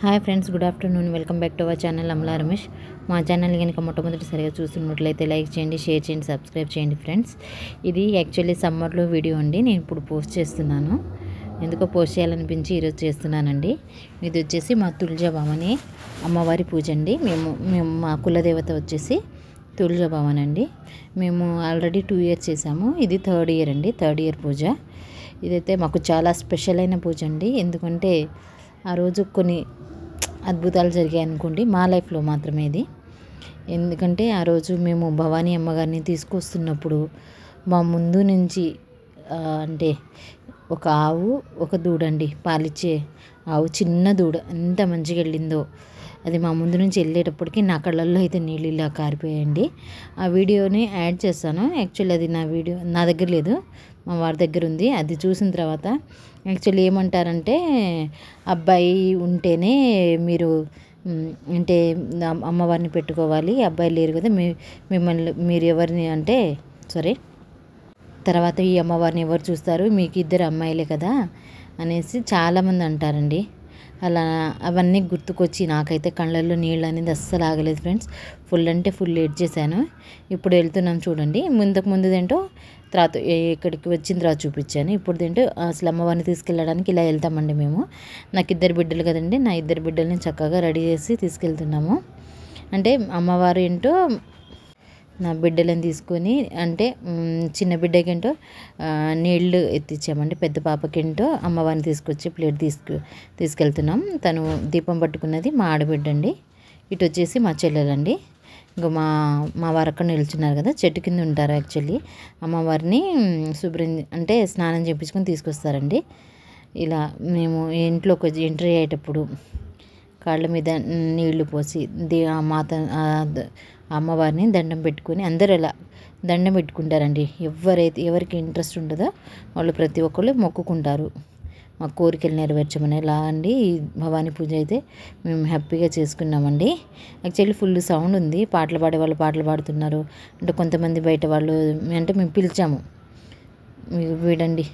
Hi friends, good afternoon. Welcome back to our channel Amala Ramesh. మా channel కనుక మొట్టమొదటిసారిగా చూస్తున్నట్లయితే లైక్ చేయండి, షేర్ చేయండి, సబ్స్క్రైబ్ చేయండి ఫ్రెండ్స్. ఇది యాక్చువల్లీ సమ్మర్లో వీడియో అండి. నేను ఇప్పుడు పోస్ట్ చేస్తున్నాను. ఎందుకో పోస్ట్ చేయాలనిపించి ఈరోజు చేస్తున్నానండి. ఇది వచ్చేసి మా తులజాభవాని అమ్మవారి పూజ అండి. మేము మా కులదేవత వచ్చేసి తులజాభవాని అండి. మేము ఆల్రెడీ 2 years చేసాము. ఇది 3rd year అండి, 3rd year పూజ. ఇదైతే మాకు చాలా స్పెషల్ అయిన పూజ అండి. ఎందుకంటే ఆ రోజు కొన్ని అద్భుతాలు జరిగాయి అనుకోండి, మా లైఫ్లో మాత్రమే ఇది. ఎందుకంటే ఆ రోజు మేము భవానీ అమ్మగారిని తీసుకొస్తున్నప్పుడు మా ముందు నుంచి అంటే ఒక ఆవు, ఒక దూడండి, పాలిచ్చే ఆవు, చిన్న దూడ ఎంత మంచిగా వెళ్ళిందో. అది మా ముందు నుంచి వెళ్ళేటప్పటికి నా కళ్ళల్లో అయితే నీళ్ళు ఇలా కారిపోయాయండి. ఆ వీడియోని యాడ్ చేస్తాను. యాక్చువల్లీ అది నా వీడియో నా దగ్గర లేదు, మా వారి దగ్గర ఉంది. అది చూసిన తర్వాత యాక్చువల్లీ ఏమంటారంటే, అబ్బాయి ఉంటేనే మీరు అంటే అమ్మవారిని పెట్టుకోవాలి, అబ్బాయి లేరు కదా, మిమ్మల్ని మీరు ఎవరిని అంటే సరే తర్వాత ఈ అమ్మవారిని ఎవరు చూస్తారు, మీకు 2 అమ్మాయిలే కదా అనేసి చాలామంది అంటారండి. అలా అవన్నీ గుర్తుకొచ్చి నాకైతే కళ్ళల్లో నీళ్ళు అనేది అస్సలు ఆగలేదు ఫ్రెండ్స్. ఫుల్ అంటే ఫుల్ ఏడ్ చేశాను. ఇప్పుడు వెళ్తున్నాం చూడండి. ముందుదేంటో తర్వాత ఇక్కడికి వచ్చిన తర్వాత చూపించాను. ఇప్పుడు ఏంటో అసలు అమ్మవారిని తీసుకెళ్ళడానికి ఇలా వెళ్తామండి మేము. నాకు 2 బిడ్డలు కదండి, నా 2 బిడ్డల్ని చక్కగా రెడీ చేసి తీసుకెళ్తున్నాము. అంటే అమ్మవారు ఏంటో నా బిడ్డలను తీసుకొని, అంటే చిన్న బిడ్డకేంటో నీళ్ళు ఎత్తిచ్చామండి, పెద్ద పాపకేంటో అమ్మవారిని తీసుకొచ్చి ప్లేట్ తీసుకెళ్తున్నాం. తను దీపం పట్టుకున్నది మా ఆడబిడ్డ అండి. ఇటు వచ్చేసి మా చెల్లెలండి. ఇంకా మా వారు అక్కడ నిల్చున్నారు కదా, చెట్టు కింద ఉంటారు. యాక్చువల్లీ అమ్మవారిని శుభ్రం అంటే స్నానం చేయించుకొని తీసుకొస్తారండి. ఇలా మేము ఇంట్లోకి ఎంట్రీ అయ్యేటప్పుడు కాళ్ళ మీద నీళ్లు పోసి అమ్మవారిని దండం పెట్టుకొని, అందరూ అలా దండం పెట్టుకుంటారండి. ఎవరికి ఇంట్రెస్ట్ ఉంటుందో వాళ్ళు ప్రతి ఒక్కళ్ళు మొక్కుకుంటారు, మా కోరికలు నెరవేర్చమని. ఇలా అండి భవానీ పూజ అయితే మేము హ్యాపీగా చేసుకున్నామండి. యాక్చువల్లీ ఫుల్ సౌండ్ ఉంది, పాటలు పాడేవాళ్ళు పాటలు పాడుతున్నారు. అంటే కొంతమంది బయట వాళ్ళు అంటే మేము పిలిచాము, మీకు వీడండి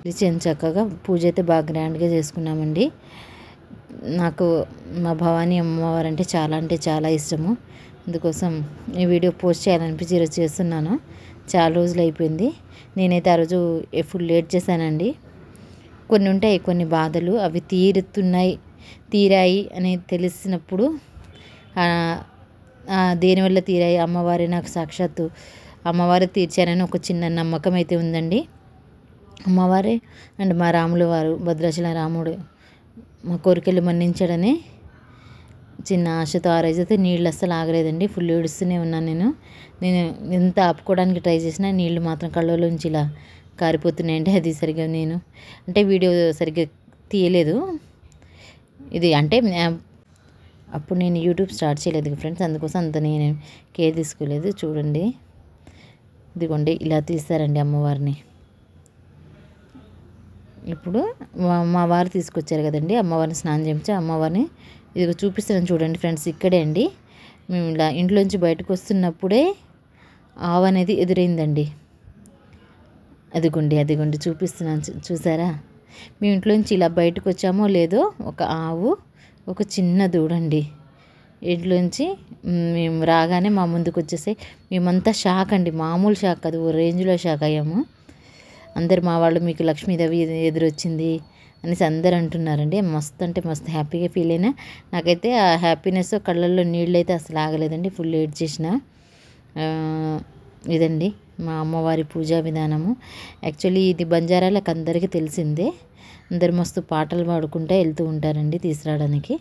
పిలిచి చక్కగా పూజ అయితే బాగా గ్రాండ్గా చేసుకున్నామండి. నాకు మా భవానీ అమ్మవారు అంటే చాలా ఇష్టము. అందుకోసం ఈ వీడియో పోస్ట్ చేయాలనిపించి ఈరోజు చేస్తున్నాను. చాలా రోజులు అయిపోయింది. నేనైతే ఆ రోజు ఫుల్ లేట్ చేశానండి. కొన్ని ఉంటాయి, కొన్ని బాధలు, అవి తీరాయి అని తెలిసినప్పుడు దేనివల్ల తీరాయి, అమ్మవారి నాకు సాక్షాత్తు అమ్మవారే తీర్చారని ఒక చిన్న నమ్మకం అయితే ఉందండి. అమ్మవారే అండ్ మా రాముల వారు, భద్రాచల రాముడు మా కోరికలు మన్నించాడని చిన్న ఆశతో ఆ రోజైతే నీళ్ళు అస్సలు ఆగలేదండి. ఫుల్ ఏడుస్తూనే ఉన్నాను నేను ఎంత ఆపుకోవడానికి ట్రై చేసినా నీళ్ళు మాత్రం కళ్ళలోంచి ఇలా కారిపోతున్నాయండి. అది సరిగ్గా నేను అంటే వీడియో సరిగ్గా తీయలేదు. ఇది అంటే అప్పుడు నేను యూట్యూబ్ స్టార్ట్ చేయలేదు ఫ్రెండ్స్, అందుకోసం అంత నేను కేర్ తీసుకోలేదు. చూడండి, ఇదిగోండి ఇలా తీస్తారండి అమ్మవారిని. ఇప్పుడు మా వారు తీసుకొచ్చారు కదండి, అమ్మవారిని స్నానం చేయించి అమ్మవారిని ఇది చూపిస్తున్నాను చూడండి ఫ్రెండ్స్. ఇక్కడే అండి మేము ఇలా ఇంట్లోంచి బయటకు వస్తున్నప్పుడే ఆవు అనేది ఎదురైందండి. అదిగోండి చూపిస్తున్నాను, చూసారా? మేము ఇంట్లోంచి ఇలా బయటకు వచ్చామో లేదో ఒక ఆవు, ఒక చిన్న దూడండి ఇంట్లోంచి మేము రాగానే మా ముందుకు వచ్చేసి మేమంతా షాక్ అండి, మామూలు షాక్ కాదు, ఓ రేంజ్లో షాక్ అయ్యాము. అందరు మా వాళ్ళు మీకు లక్ష్మీదేవి ఎదురొచ్చింది అనేసి అందరు అంటున్నారండి. మస్తు అంటే మస్తు హ్యాపీగా ఫీల్ అయినా. నాకైతే ఆ హ్యాపీనెస్ కళ్ళల్లో నీళ్ళు అయితే అసలు ఆగలేదండి. ఫుల్ ఏడ్ చేసిన. ఇదండి మా అమ్మవారి పూజా విధానము. యాక్చువల్లీ ఇది బంజారాలకు అందరికీ తెలిసిందే. అందరు మస్తు పాటలు పాడుకుంటూ వెళ్తూ ఉంటారండి తీసుకురావడానికి.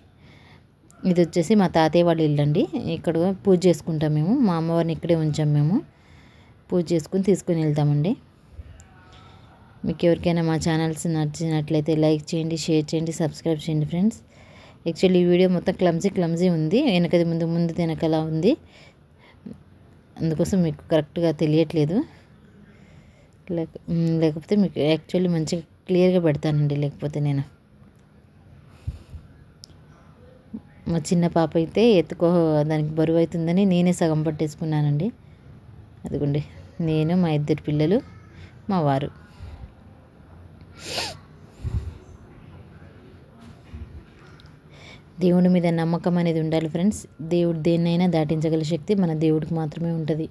ఇది వచ్చేసి మా తాతయ్య వాళ్ళ ఇల్లు అండి. ఇక్కడ పూజ చేసుకుంటాం మేము, మా అమ్మవారిని ఇక్కడే ఉంచాం మేము. పూజ చేసుకుని తీసుకుని వెళ్తామండి. మీకు ఎవరికైనా మా ఛానల్స్ నచ్చినట్లయితే లైక్ చేయండి, షేర్ చేయండి, సబ్స్క్రైబ్ చేయండి ఫ్రెండ్స్. యాక్చువల్లీ ఈ వీడియో మొత్తం క్లమ్జీ ఉంది, వెనకది ముందు వెనకలా ఉంది. అందుకోసం మీకు కరెక్ట్గా తెలియట్లేదు. లేకపోతే మీకు యాక్చువల్లీ మంచిగా క్లియర్గా పెడతానండి. లేకపోతే నేను మా చిన్న పాప అయితే దానికి బరువు అవుతుందని నేనే సగం పట్టేసుకున్నానండి. అదిగోండి నేను, మా 2 పిల్లలు, మా వారు. దేవుడి మీద నమ్మకం అనేది ఉండాలి ఫ్రెండ్స్. దేవుడు దేన్నైనా దాటించగల శక్తి మన దేవుడికి మాత్రమే ఉంటుంది.